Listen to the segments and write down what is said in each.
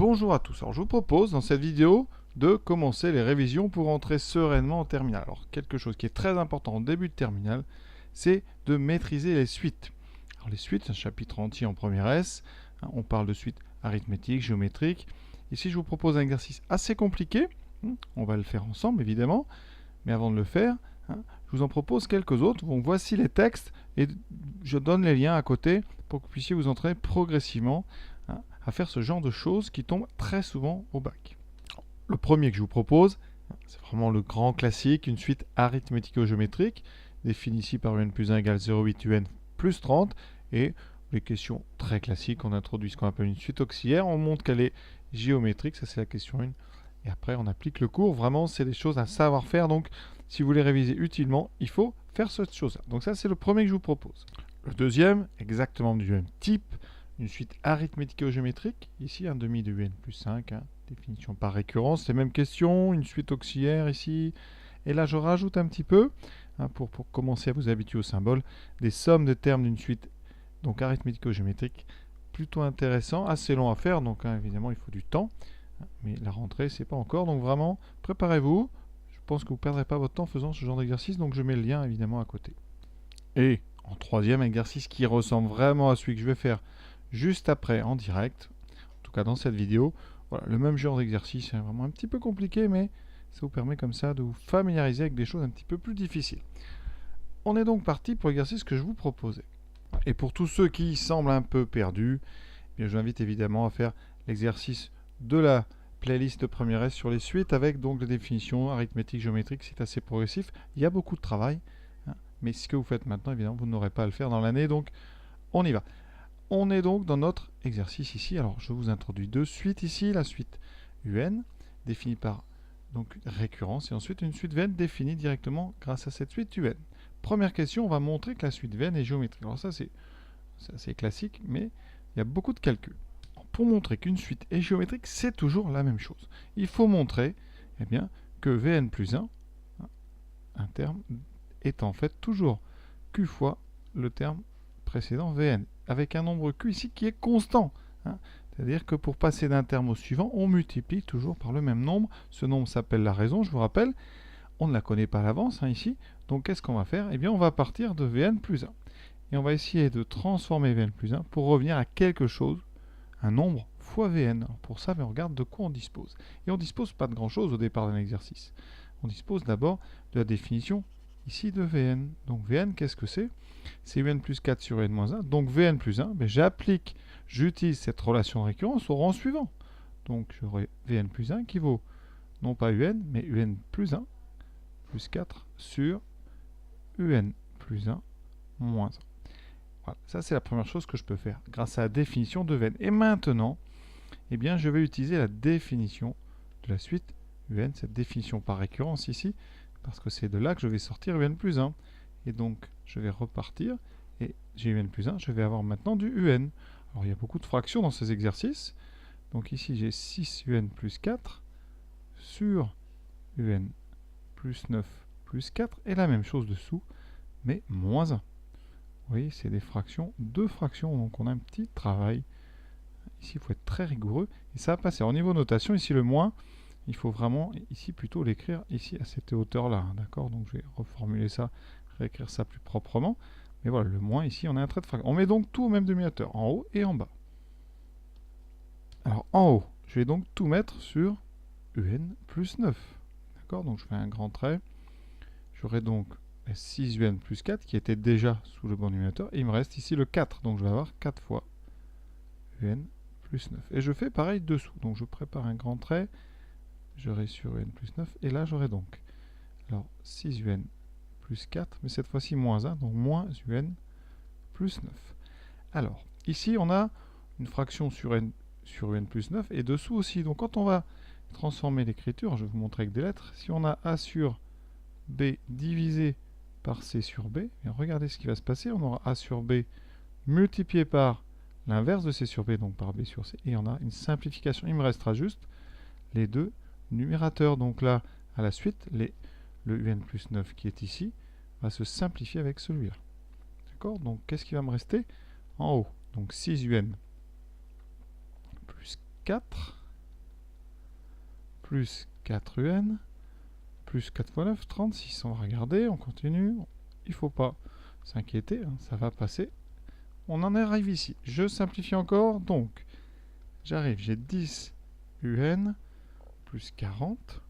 Bonjour à tous, alors je vous propose dans cette vidéo de commencer les révisions pour entrer sereinement en terminale. Alors quelque chose qui est très important au début de terminale, c'est de maîtriser les suites. Alors les suites, c'est un chapitre entier en première S, on parle de suites arithmétiques, géométriques. Ici je vous propose un exercice assez compliqué, on va le faire ensemble évidemment, mais avant de le faire, je vous en propose quelques autres. Donc voici les textes et je donne les liens à côté pour que vous puissiez vous entraîner progressivement à faire ce genre de choses qui tombent très souvent au bac. Le premier que je vous propose, c'est vraiment le grand classique, une suite arithmético-géométrique, définie ici par un plus 1 égale 0,8 un plus 30, et les questions très classiques, on introduit ce qu'on appelle une suite auxiliaire, on montre qu'elle est géométrique, ça c'est la question 1, et après on applique le cours. Vraiment c'est des choses à savoir faire, donc si vous voulez réviser utilement, il faut faire cette chose-là. Donc ça c'est le premier que je vous propose. Le deuxième, exactement du même type, une suite arithmético-géométrique, ici un demi de un plus 5, définition par récurrence, les mêmes questions, une suite auxiliaire ici, et là je rajoute un petit peu, pour commencer à vous habituer au symbole, des sommes de termes d'une suite donc arithmético-géométrique, plutôt intéressant, assez long à faire, donc évidemment il faut du temps, mais la rentrée c'est pas encore, donc vraiment préparez-vous, je pense que vous ne perdrez pas votre temps en faisant ce genre d'exercice, donc je mets le lien évidemment à côté. Et en troisième exercice qui ressemble vraiment à celui que je vais faire juste après en direct, en tout cas dans cette vidéo, voilà, le même genre d'exercice, c'est vraiment un petit peu compliqué, mais ça vous permet comme ça de vous familiariser avec des choses un petit peu plus difficiles. On est donc parti pour l'exercice que je vous proposais. Et pour tous ceux qui semblent un peu perdus, eh bien, je vous invite évidemment à faire l'exercice de la playlist de première S sur les suites avec donc les définitions arithmétiques, géométriques, c'est assez progressif. Il y a beaucoup de travail, mais ce que vous faites maintenant, évidemment, vous n'aurez pas à le faire dans l'année, donc on y va. On est donc dans notre exercice ici. Alors, je vous introduis deux suites ici. La suite UN, définie par donc récurrence, et ensuite une suite Venn définie directement grâce à cette suite UN. Première question, on va montrer que la suite Venn est géométrique. Alors ça, c'est assez classique, mais il y a beaucoup de calculs. Pour montrer qu'une suite est géométrique, c'est toujours la même chose. Il faut montrer bien, que Vn plus 1, un terme, est en fait toujours Q fois le terme précédent Vn, avec un nombre Q ici qui est constant. C'est-à-dire que pour passer d'un terme au suivant, on multiplie toujours par le même nombre. Ce nombre s'appelle la raison, je vous rappelle. On ne la connaît pas à l'avance ici. Donc qu'est-ce qu'on va faire? Eh bien, on va partir de Vn plus 1. Et on va essayer de transformer Vn plus 1 pour revenir à quelque chose, un nombre fois Vn. Alors pour ça, on regarde de quoi on dispose. Et on ne dispose pas de grand-chose au départ d'un exercice. On dispose d'abord de la définition ici de Vn. Donc Vn, qu'est-ce que c'est? C'est un plus 4 sur un moins 1. Donc Vn plus 1, j'utilise cette relation de récurrence au rang suivant. Donc j'aurai Vn plus 1 qui vaut non pas un, mais un plus 1, plus 4 sur un plus 1 moins 1. Voilà, ça c'est la première chose que je peux faire grâce à la définition de Vn. Et maintenant, eh bien, je vais utiliser la définition de la suite un, cette définition par récurrence ici, parce que c'est de là que je vais sortir un plus 1. Et donc, je vais repartir, et j'ai un plus 1, je vais avoir maintenant du un. Alors, il y a beaucoup de fractions dans ces exercices. Donc ici, j'ai 6 un plus 4 sur un plus 9 plus 4, et la même chose dessous, mais moins 1. Vous voyez, c'est des fractions, deux fractions, donc on a un petit travail. Ici, il faut être très rigoureux, et ça va passer. Au niveau notation, ici, le moins, il faut vraiment, ici, plutôt l'écrire ici, à cette hauteur-là, d'accord? Donc, je vais reformuler ça, réécrire ça plus proprement. Mais voilà, le moins, ici, on a un trait de fraction. On met donc tout au même demi-hauteur, en haut et en bas. Alors, en haut, je vais donc tout mettre sur un plus 9. D'accord? Donc, je fais un grand trait. J'aurai donc 6 un plus 4, qui était déjà sous le bon demi-hauteur. Et il me reste ici le 4. Donc, je vais avoir 4 fois un plus 9. Et je fais pareil dessous. Donc, je prépare un grand trait. J'aurai sur un plus 9. Et là, j'aurai donc alors 6 un plus 4, mais cette fois-ci moins 1, donc moins un plus 9. Alors, ici, on a une fraction sur un plus 9, et dessous aussi. Donc, quand on va transformer l'écriture, je vais vous montrer avec des lettres, si on a a sur b divisé par c sur b, et regardez ce qui va se passer, on aura a sur b multiplié par l'inverse de c sur b, donc par b sur c, et on a une simplification. Il me restera juste les deux numérateurs. Donc là, à la suite, le un plus 9 qui est ici va se simplifier avec celui-là. D'accord? Donc, qu'est-ce qui va me rester en haut? Donc, 6 un plus 4. plus 4un, plus 4 fois 9, 36. On va regarder, on continue. Il ne faut pas s'inquiéter, hein, ça va passer. On en arrive ici. Je simplifie encore, donc j'arrive, j'ai 10 un plus 40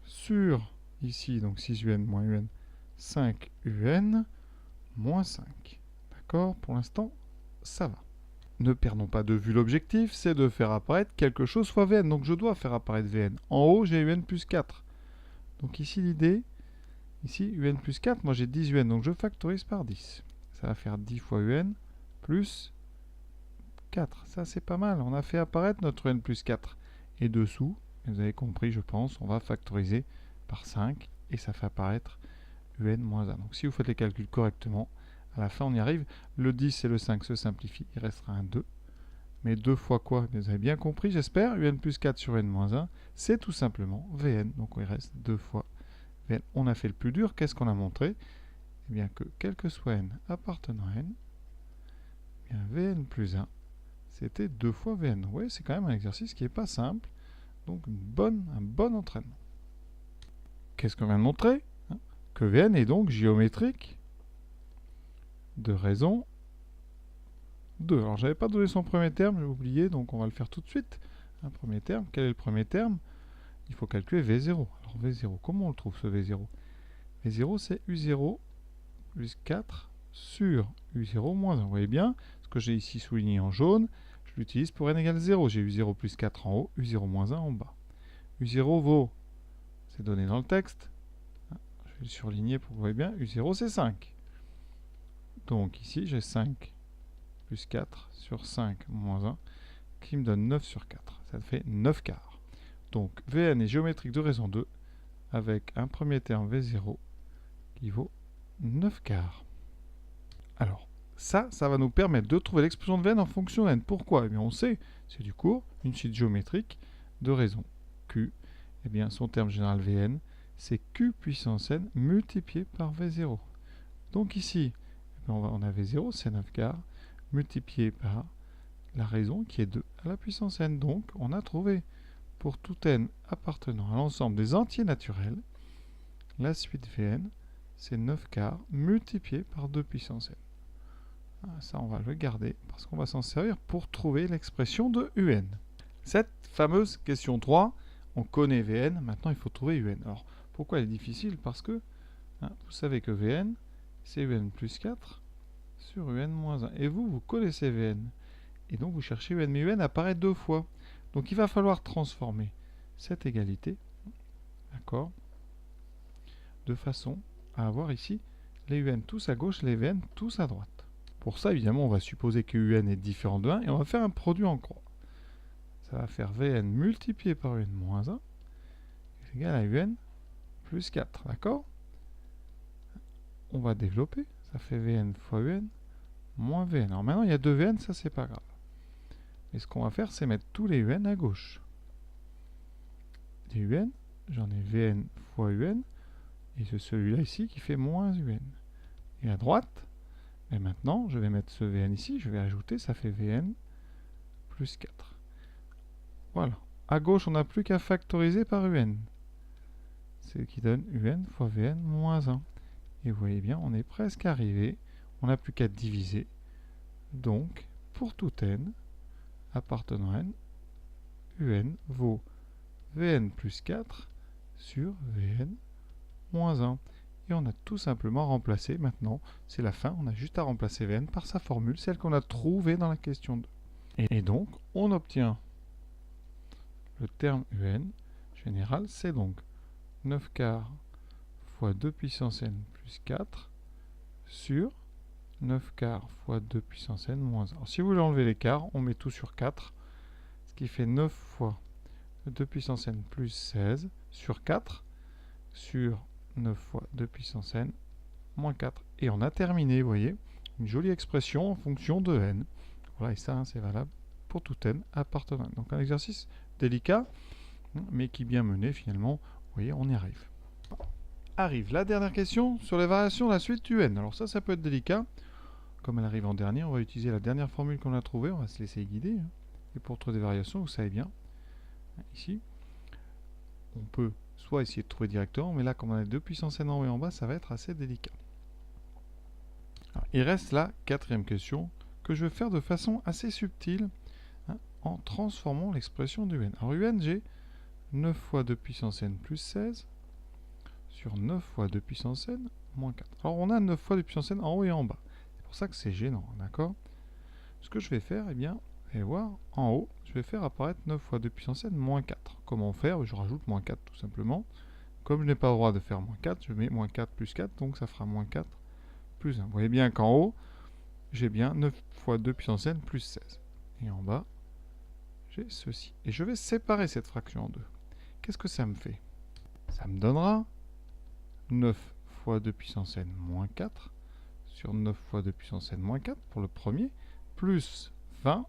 sur, ici, donc 6 un moins un, 5 un moins 5. D'accord? Pour l'instant, ça va. Ne perdons pas de vue l'objectif, c'est de faire apparaître quelque chose fois Vn. Donc je dois faire apparaître Vn. En haut, j'ai un plus 4. Donc ici, l'idée, ici, un plus 4, moi j'ai 10 un, donc je factorise par 10. Ça va faire 10 fois un plus 4. Ça, c'est pas mal. On a fait apparaître notre un plus 4. Et dessous, vous avez compris, je pense, on va factoriser par 5 et ça fait apparaître un moins 1. Donc si vous faites les calculs correctement, à la fin on y arrive. Le 10 et le 5 se simplifient, il restera un 2. Mais 2 fois quoi? Vous avez bien compris, j'espère. Un plus 4 sur n moins 1, c'est tout simplement Vn. Donc il reste 2 fois Vn. On a fait le plus dur. Qu'est-ce qu'on a montré? Eh bien que quel que soit n appartenant à n, eh bien Vn plus 1, c'était 2 fois Vn. Oui, c'est quand même un exercice qui n'est pas simple. Donc un bon entraînement. Qu'est-ce qu'on vient de montrer? Que Vn est donc géométrique de raison 2. Alors j'avais pas donné son premier terme, j'ai oublié, donc on va le faire tout de suite. Un premier terme, quel est le premier terme? Il faut calculer V0. Alors V0, comment on le trouve ce V0? V0 c'est U0 plus 4 sur U0 moins 1. Vous voyez bien, ce que j'ai ici souligné en jaune, je l'utilise pour n égale 0. J'ai U0 plus 4 en haut, U0 moins 1 en bas. U0 vaut, c'est donné dans le texte, je vais le surligner pour que vous voyez bien, U0 c'est 5. Donc ici j'ai 5 plus 4 sur 5 moins 1, qui me donne 9 sur 4. Ça fait 9 quarts. Donc Vn est géométrique de raison 2, avec un premier terme V0 qui vaut 9 quarts. Alors, ça va nous permettre de trouver l'expression de Vn en fonction de n. Pourquoi? Eh bien, on sait, c'est du cours, une suite géométrique de raison Q. Eh bien, son terme général Vn, c'est Q puissance n multiplié par V0. Donc ici, on a V0, c'est 9 quarts, multiplié par la raison qui est 2 à la puissance n. Donc, on a trouvé, pour tout n appartenant à l'ensemble des entiers naturels, la suite Vn, c'est 9 quarts multiplié par 2 puissance n. Ça, on va le garder parce qu'on va s'en servir pour trouver l'expression de un. Cette fameuse question 3, on connaît Vn, maintenant il faut trouver un. Alors, pourquoi elle est difficile? Parce que vous savez que Vn, c'est un plus 4 sur un moins 1. Et vous connaissez Vn. Et donc, vous cherchez un, mais un apparaît 2 fois. Donc, il va falloir transformer cette égalité, d'accord, de façon à avoir ici les un tous à gauche, les Vn tous à droite. Pour ça, évidemment, on va supposer que un est différent de 1 et on va faire un produit en croix. Ça va faire Vn multiplié par un moins 1 est égal à un plus 4, d'accord? On va développer, ça fait Vn fois un moins Vn. Alors maintenant, il y a 2 Vn, ça c'est pas grave. Et ce qu'on va faire, c'est mettre tous les un à gauche. Les un, j'en ai Vn fois un, et c'est celui-là ici qui fait moins un. Et à droite, et maintenant, je vais mettre ce Vn ici, je vais ajouter, ça fait Vn plus 4. Voilà. À gauche, on n'a plus qu'à factoriser par un. C'est ce qui donne un fois Vn moins 1. Et vous voyez bien, on est presque arrivé. On n'a plus qu'à diviser. Donc, pour tout n appartenant à n, un vaut Vn plus 4 sur Vn moins 1. Et on a tout simplement remplacé, maintenant, c'est la fin, on a juste à remplacer Vn par sa formule, celle qu'on a trouvée dans la question 2. Et donc, on obtient le terme un général, c'est donc 9 quarts fois 2 puissance n plus 4 sur 9 quarts fois 2 puissance n moins 1. Alors, si vous voulez enlever les quarts, on met tout sur 4, ce qui fait 9 fois 2 puissance n plus 16 sur 4 sur 9 fois 2 puissance n moins 4. Et on a terminé, vous voyez, une jolie expression en fonction de n. Voilà, et ça, c'est valable pour tout n appartenant. Donc un exercice délicat, mais qui bien mené finalement, vous voyez, on y arrive. Arrive la dernière question sur les variations de la suite un. Alors ça peut être délicat. Comme elle arrive en dernier, on va utiliser la dernière formule qu'on a trouvée, on va se laisser guider. Et pour trouver des variations, vous savez bien, ici, on peut soit essayer de trouver directement, mais là, comme on a 2 puissance n en haut et en bas, ça va être assez délicat. Alors, il reste la quatrième question que je vais faire de façon assez subtile, hein, en transformant l'expression du n. Alors un, j'ai 9 fois 2 puissance n plus 16 sur 9 fois 2 puissance n moins 4. Alors on a 9 fois 2 puissance n en haut et en bas. C'est pour ça que c'est gênant, d'accord? Ce que je vais faire, eh bien, vous allez voir, en haut, je vais faire apparaître 9 fois 2 puissance n moins 4. Comment faire? Je rajoute moins 4 tout simplement. Comme je n'ai pas le droit de faire moins 4, je mets moins 4 plus 4, donc ça fera moins 4 plus 1. Vous voyez bien qu'en haut, j'ai bien 9 fois 2 puissance n plus 16. Et en bas, j'ai ceci. Et je vais séparer cette fraction en deux. Qu'est-ce que ça me fait? Ça me donnera 9 fois 2 puissance n moins 4 sur 9 fois 2 puissance n moins 4 pour le premier, plus 20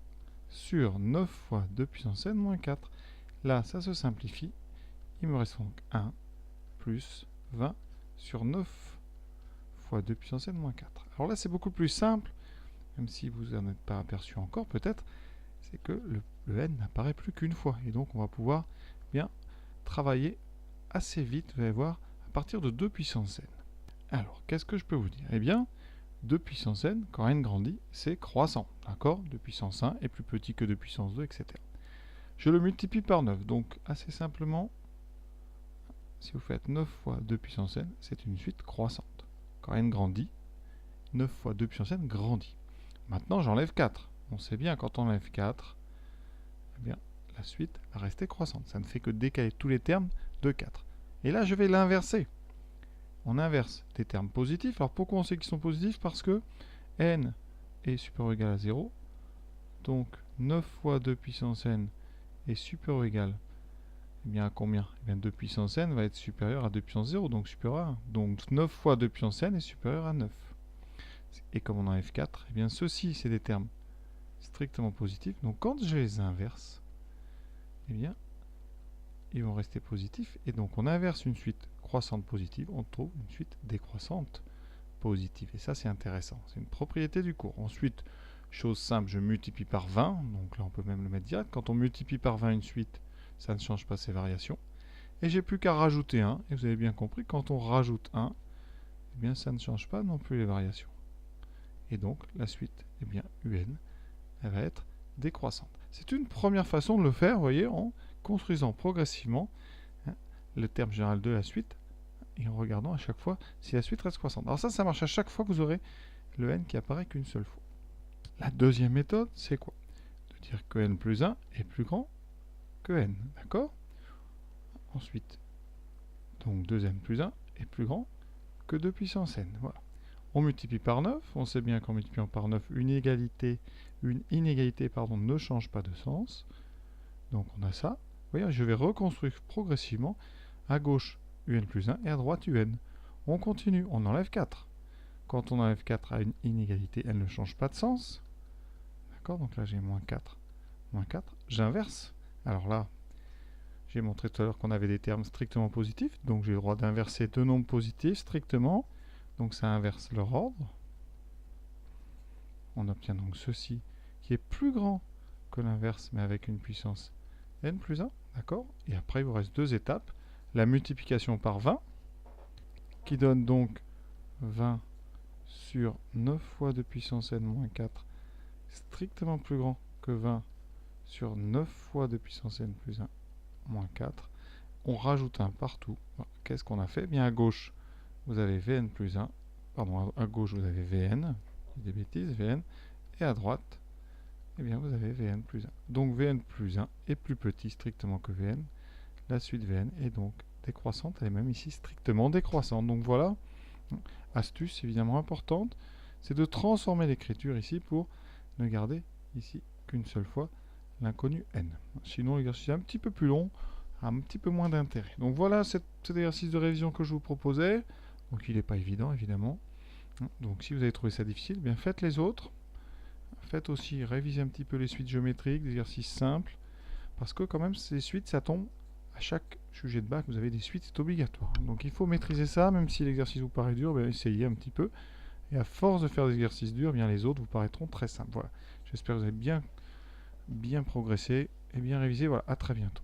sur 9 fois 2 puissance n moins 4. Là, ça se simplifie. Il me reste donc 1 plus 20 sur 9 fois 2 puissance n moins 4. Alors là, c'est beaucoup plus simple, même si vous n'en êtes pas aperçu encore peut-être, c'est que le n n'apparaît plus qu'une fois. Et donc, on va pouvoir bien travailler assez vite, vous allez voir, à partir de 2 puissance n. Alors, qu'est-ce que je peux vous dire? Eh bien, 2 puissance n, quand n grandit, c'est croissant, d'accord? 2 puissance 1 est plus petit que 2 puissance 2, etc. Je le multiplie par 9, donc assez simplement, si vous faites 9 fois 2 puissance n, c'est une suite croissante. Quand n grandit, 9 fois 2 puissance n grandit. Maintenant, j'enlève 4. On sait bien, quand on enlève 4, eh bien, la suite va rester croissante. Ça ne fait que décaler tous les termes de 4. Et là, je vais l'inverser. On inverse des termes positifs. Alors, pourquoi on sait qu'ils sont positifs? Parce que n est supérieur ou égal à 0. Donc, 9 fois 2 puissance n est supérieur ou égal, eh bien, à combien? Eh bien, 2 puissance n va être supérieur à 2 puissance 0, donc supérieur à 1. Donc, 9 fois 2 puissance n est supérieur à 9. Et comme on enlève 4, eh bien, ceux-ci, c'est des termes strictement positifs. Donc, quand je les inverse, eh bien, ils vont rester positifs. Et donc, on inverse une suite croissante positive, on trouve une suite décroissante positive. Et ça, c'est intéressant. C'est une propriété du cours. Ensuite, chose simple, je multiplie par 20. Donc là, on peut même le mettre direct. Quand on multiplie par 20 une suite, ça ne change pas ses variations. Et j'ai plus qu'à rajouter 1. Et vous avez bien compris, quand on rajoute 1, eh bien, ça ne change pas non plus les variations. Et donc, la suite, eh bien, un, elle va être décroissante. C'est une première façon de le faire, vous voyez, en construisant progressivement, hein, le terme général de la suite et en regardant à chaque fois si la suite reste croissante. Alors ça marche à chaque fois que vous aurez le n qui apparaît qu'une seule fois. La deuxième méthode, c'est quoi? De dire que n plus 1 est plus grand que n, d'accord? Ensuite, donc 2n plus 1 est plus grand que 2 puissance n, voilà. On multiplie par 9, on sait bien qu'en multipliant par 9, une inégalité ne change pas de sens. Donc on a ça. Vous voyez, je vais reconstruire progressivement à gauche un plus 1 et à droite un. On continue, on enlève 4. Quand on enlève 4 à une inégalité, elle ne change pas de sens. D'accord? Donc là j'ai moins 4, j'inverse. Alors là, j'ai montré tout à l'heure qu'on avait des termes strictement positifs, donc j'ai le droit d'inverser deux nombres positifs strictement. Donc ça inverse leur ordre. On obtient donc ceci qui est plus grand que l'inverse, mais avec une puissance n plus 1. D'accord? Et après, il vous reste deux étapes. La multiplication par 20, qui donne donc 20 sur 9 fois de puissance n moins 4, strictement plus grand que 20 sur 9 fois de puissance n plus 1 moins 4. On rajoute 1 partout. Qu'est-ce qu'on a fait? Bien, à gauche, vous avez Vn plus 1. Pardon, à gauche, vous avez Vn. Des bêtises, Vn. Et à droite, eh bien, vous avez Vn plus 1. Donc, Vn plus 1 est plus petit strictement que Vn. La suite Vn est donc décroissante. Elle est même ici strictement décroissante. Donc, voilà. Astuce évidemment importante, c'est de transformer l'écriture ici pour ne garder ici qu'une seule fois l'inconnu n. Sinon, l'exercice est un petit peu plus long, un petit peu moins d'intérêt. Donc voilà cet exercice de révision que je vous proposais. Donc il n'est pas évident, évidemment. Donc si vous avez trouvé ça difficile, bien faites les autres. Faites aussi réviser un petit peu les suites géométriques, des exercices simples, parce que quand même ces suites, ça tombe à chaque sujet de bac, vous avez des suites, c'est obligatoire. Donc il faut maîtriser ça, même si l'exercice vous paraît dur, bien, essayez un petit peu. Et à force de faire des exercices durs, bien les autres vous paraîtront très simples. Voilà. J'espère que vous avez bien progressé et bien révisé. Voilà, à très bientôt.